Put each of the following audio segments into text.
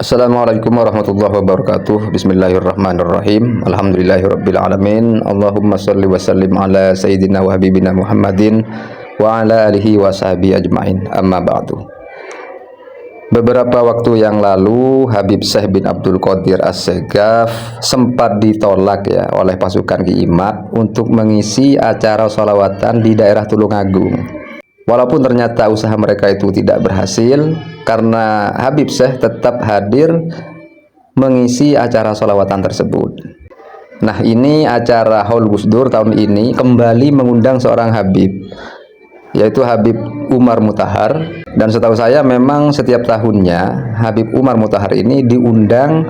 Assalamualaikum warahmatullahi wabarakatuh. Bismillahirrahmanirrahim. Alhamdulillahirabbil alamin. Allahumma shalli wa sallim ala sayyidina wa habibina Muhammadin wa ala alihi wa sahbihi ajmain. Amma ba'du. Beberapa waktu yang lalu Habib Syekh bin Abdul Qadir As-Segaf sempat ditolak ya oleh pasukan Ki Imad untuk mengisi acara sholawatan di daerah Tulungagung. Walaupun ternyata usaha mereka itu tidak berhasil, karena Habib Syekh tetap hadir mengisi acara sholawatan tersebut. Nah, ini acara Haul Gusdur tahun ini kembali mengundang seorang Habib, yaitu Habib Umar Mutahar. Dan setahu saya memang setiap tahunnya Habib Umar Mutahar ini diundang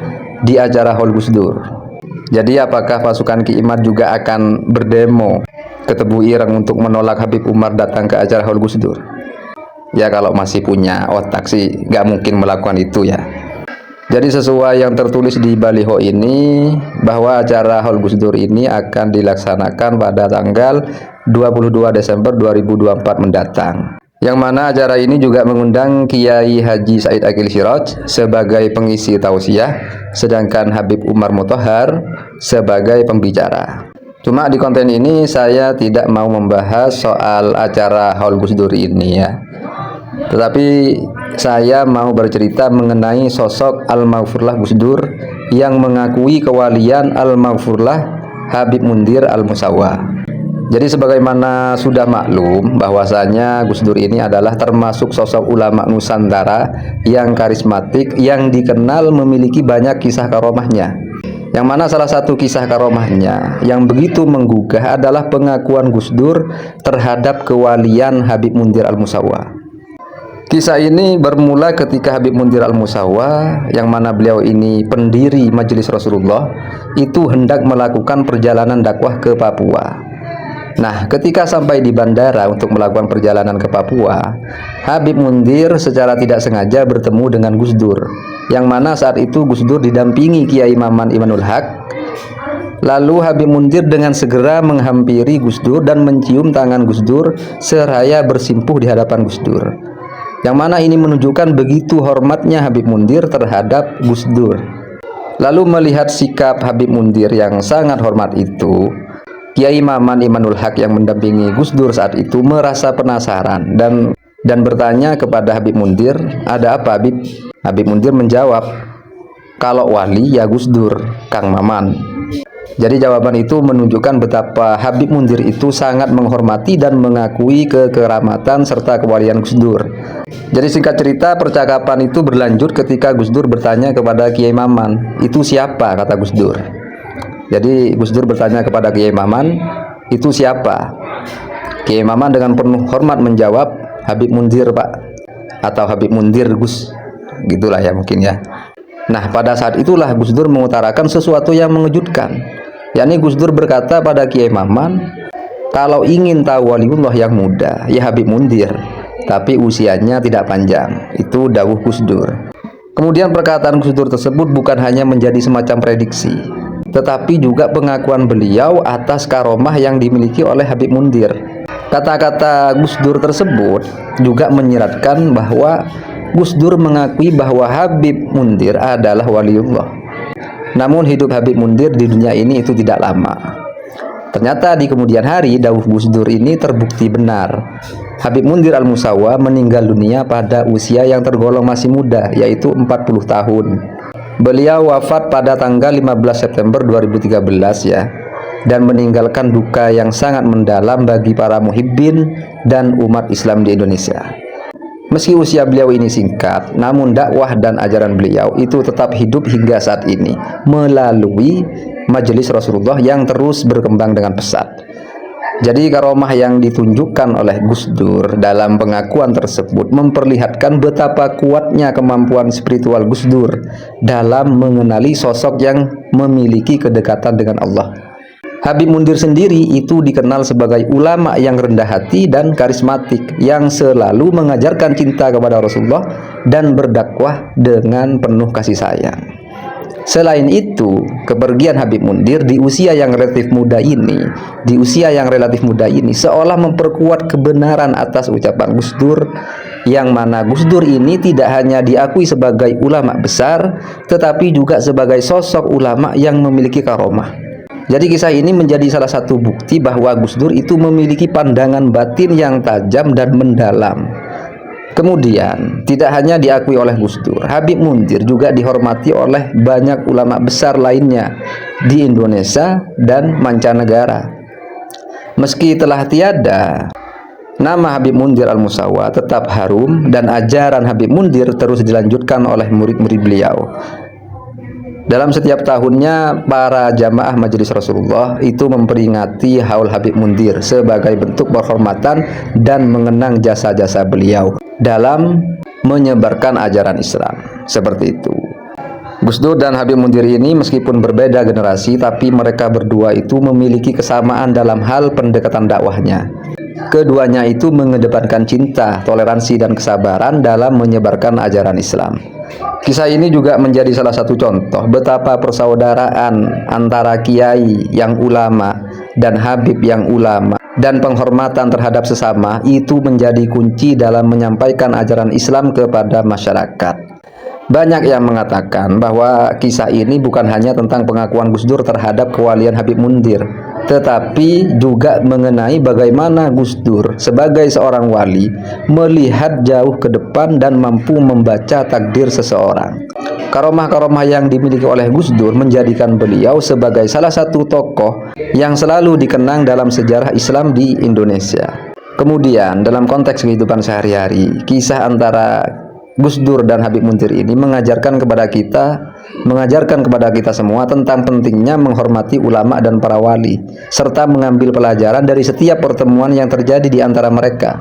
di acara Haul Gusdur. Jadi apakah pasukan Ki Imad juga akan berdemo ke Tebu Ireng untuk menolak Habib Umar datang ke acara Haul Gusdur? Ya, kalau masih punya otak sih nggak mungkin melakukan itu ya. Jadi sesuai yang tertulis di baliho ini, bahwa acara Haul Gusdur ini akan dilaksanakan pada tanggal 22 Desember 2024 mendatang. Yang mana acara ini juga mengundang Kiai Haji Said Akil Siraj sebagai pengisi tausiah, sedangkan Habib Umar Mutahar sebagai pembicara. Cuma di konten ini saya tidak mau membahas soal acara Haul Gusdur ini ya. Tetapi saya mau bercerita mengenai sosok Al-Maghfurlah Gusdur yang mengakui kewalian Al-Maghfurlah Habib Mundir Al-Musawwa. Jadi sebagaimana sudah maklum bahwasanya Gusdur ini adalah termasuk sosok ulama Nusantara yang karismatik, yang dikenal memiliki banyak kisah karomahnya. Yang mana salah satu kisah karomahnya yang begitu menggugah adalah pengakuan Gusdur terhadap kewalian Habib Mundir Al-Musawwa. Kisah ini bermula ketika Habib Mundir Al-Musawwa, yang mana beliau ini pendiri Majelis Rasulullah, itu hendak melakukan perjalanan dakwah ke Papua. Nah, ketika sampai di bandara untuk melakukan perjalanan ke Papua, Habib Mundir secara tidak sengaja bertemu dengan Gusdur, yang mana saat itu Gusdur didampingi Kiai Maman Imanul Haq. Lalu Habib Mundir dengan segera menghampiri Gusdur dan mencium tangan Gusdur seraya bersimpuh di hadapan Gusdur, yang mana ini menunjukkan begitu hormatnya Habib Mundir terhadap Gusdur. Lalu melihat sikap Habib Mundir yang sangat hormat itu, Kiai Maman Imanul Haq yang mendampingi Gusdur saat itu merasa penasaran dan bertanya kepada Habib Mundir, "Ada apa, Habib?" Habib Mundir menjawab, "Kalau wali ya Gusdur, Kang Maman." Jadi jawaban itu menunjukkan betapa Habib Mundir itu sangat menghormati dan mengakui kekeramatan serta kewalian Gusdur. Jadi singkat cerita, percakapan itu berlanjut ketika Gusdur bertanya kepada Kiai Maman, "Itu siapa?" kata Gusdur. Jadi Gusdur bertanya kepada Kiai Maman, "Itu siapa?" Kiai Maman dengan penuh hormat menjawab, "Habib Mundir, Pak," atau "Habib Mundir, Gus." Gitulah ya mungkin ya. Nah, pada saat itulah Gusdur mengutarakan sesuatu yang mengejutkan. Yakni Gusdur berkata pada Kiai Maman, "Kalau ingin tahu waliullah yang muda, ya Habib Mundir, tapi usianya tidak panjang." Itu dawuh Gusdur. Kemudian perkataan Gusdur tersebut bukan hanya menjadi semacam prediksi, tetapi juga pengakuan beliau atas karomah yang dimiliki oleh Habib Mundir. Kata-kata Gusdur tersebut juga menyiratkan bahwa Gusdur mengakui bahwa Habib Mundir adalah waliullah. Namun hidup Habib Mundir di dunia ini itu tidak lama. Ternyata di kemudian hari dawuh Gusdur ini terbukti benar. Habib Mundir Al-Musawwa meninggal dunia pada usia yang tergolong masih muda, yaitu 40 tahun. Beliau wafat pada tanggal 15 September 2013 ya, dan meninggalkan duka yang sangat mendalam bagi para muhibbin dan umat Islam di Indonesia. Meski usia beliau ini singkat, namun dakwah dan ajaran beliau itu tetap hidup hingga saat ini melalui Majelis Rasulullah yang terus berkembang dengan pesat. Jadi karomah yang ditunjukkan oleh Gusdur dalam pengakuan tersebut memperlihatkan betapa kuatnya kemampuan spiritual Gusdur dalam mengenali sosok yang memiliki kedekatan dengan Allah. Habib Mundir sendiri itu dikenal sebagai ulama yang rendah hati dan karismatik, yang selalu mengajarkan cinta kepada Rasulullah dan berdakwah dengan penuh kasih sayang. Selain itu, kepergian Habib Mundir di usia yang relatif muda ini seolah memperkuat kebenaran atas ucapan Gusdur yang mana Gus Dur ini tidak hanya diakui sebagai ulama besar, tetapi juga sebagai sosok ulama yang memiliki karomah. Jadi kisah ini menjadi salah satu bukti bahwa Gus Dur itu memiliki pandangan batin yang tajam dan mendalam. Kemudian tidak hanya diakui oleh Gus Dur, Habib Munzir juga dihormati oleh banyak ulama besar lainnya di Indonesia dan mancanegara. Meski telah tiada, nama Habib Munzir Al-Musawa tetap harum dan ajaran Habib Munzir terus dilanjutkan oleh murid-murid beliau. Dalam setiap tahunnya, para jamaah Majelis Rasulullah itu memperingati Haul Habib Munzir sebagai bentuk penghormatan dan mengenang jasa-jasa beliau dalam menyebarkan ajaran Islam. Seperti itu. Gus Dur dan Habib Munzir ini meskipun berbeda generasi, tapi mereka berdua itu memiliki kesamaan dalam hal pendekatan dakwahnya. Keduanya itu mengedepankan cinta, toleransi, dan kesabaran dalam menyebarkan ajaran Islam. Kisah ini juga menjadi salah satu contoh betapa persaudaraan antara kiai yang ulama dan habib yang ulama dan penghormatan terhadap sesama itu menjadi kunci dalam menyampaikan ajaran Islam kepada masyarakat. Banyak yang mengatakan bahwa kisah ini bukan hanya tentang pengakuan Gus Dur terhadap kewalian Habib Munzir, tetapi juga mengenai bagaimana Gus Dur sebagai seorang wali melihat jauh ke depan dan mampu membaca takdir seseorang. Karomah-karomah yang dimiliki oleh Gus Dur menjadikan beliau sebagai salah satu tokoh yang selalu dikenang dalam sejarah Islam di Indonesia. Kemudian dalam konteks kehidupan sehari-hari, kisah antara Gus Dur dan Habib Munzir ini mengajarkan kepada kita semua tentang pentingnya menghormati ulama dan para wali, serta mengambil pelajaran dari setiap pertemuan yang terjadi di antara mereka.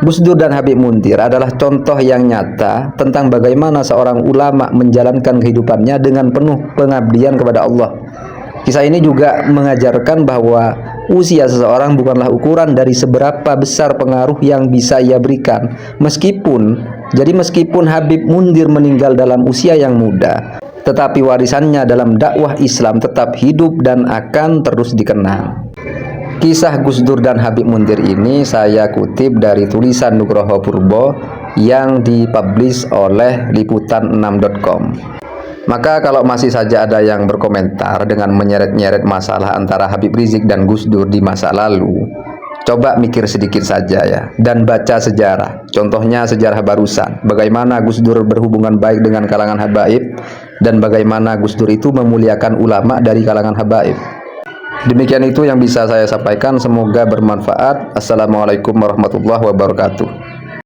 Gus Dur dan Habib Munzir adalah contoh yang nyata tentang bagaimana seorang ulama menjalankan kehidupannya dengan penuh pengabdian kepada Allah. Kisah ini juga mengajarkan bahwa usia seseorang bukanlah ukuran dari seberapa besar pengaruh yang bisa ia berikan. Meskipun Habib Munzir meninggal dalam usia yang muda, tetapi warisannya dalam dakwah Islam tetap hidup dan akan terus dikenang. Kisah Gus Dur dan Habib Munzir ini saya kutip dari tulisan Nugroho Purbo yang dipublish oleh liputan6.com. Maka kalau masih saja ada yang berkomentar dengan menyeret-nyeret masalah antara Habib Rizik dan Gus Dur di masa lalu, coba mikir sedikit saja ya, dan baca sejarah. Contohnya sejarah barusan, bagaimana Gus Dur berhubungan baik dengan kalangan habaib, dan bagaimana Gus Dur itu memuliakan ulama dari kalangan habaib. Demikian itu yang bisa saya sampaikan, semoga bermanfaat. Assalamualaikum warahmatullahi wabarakatuh.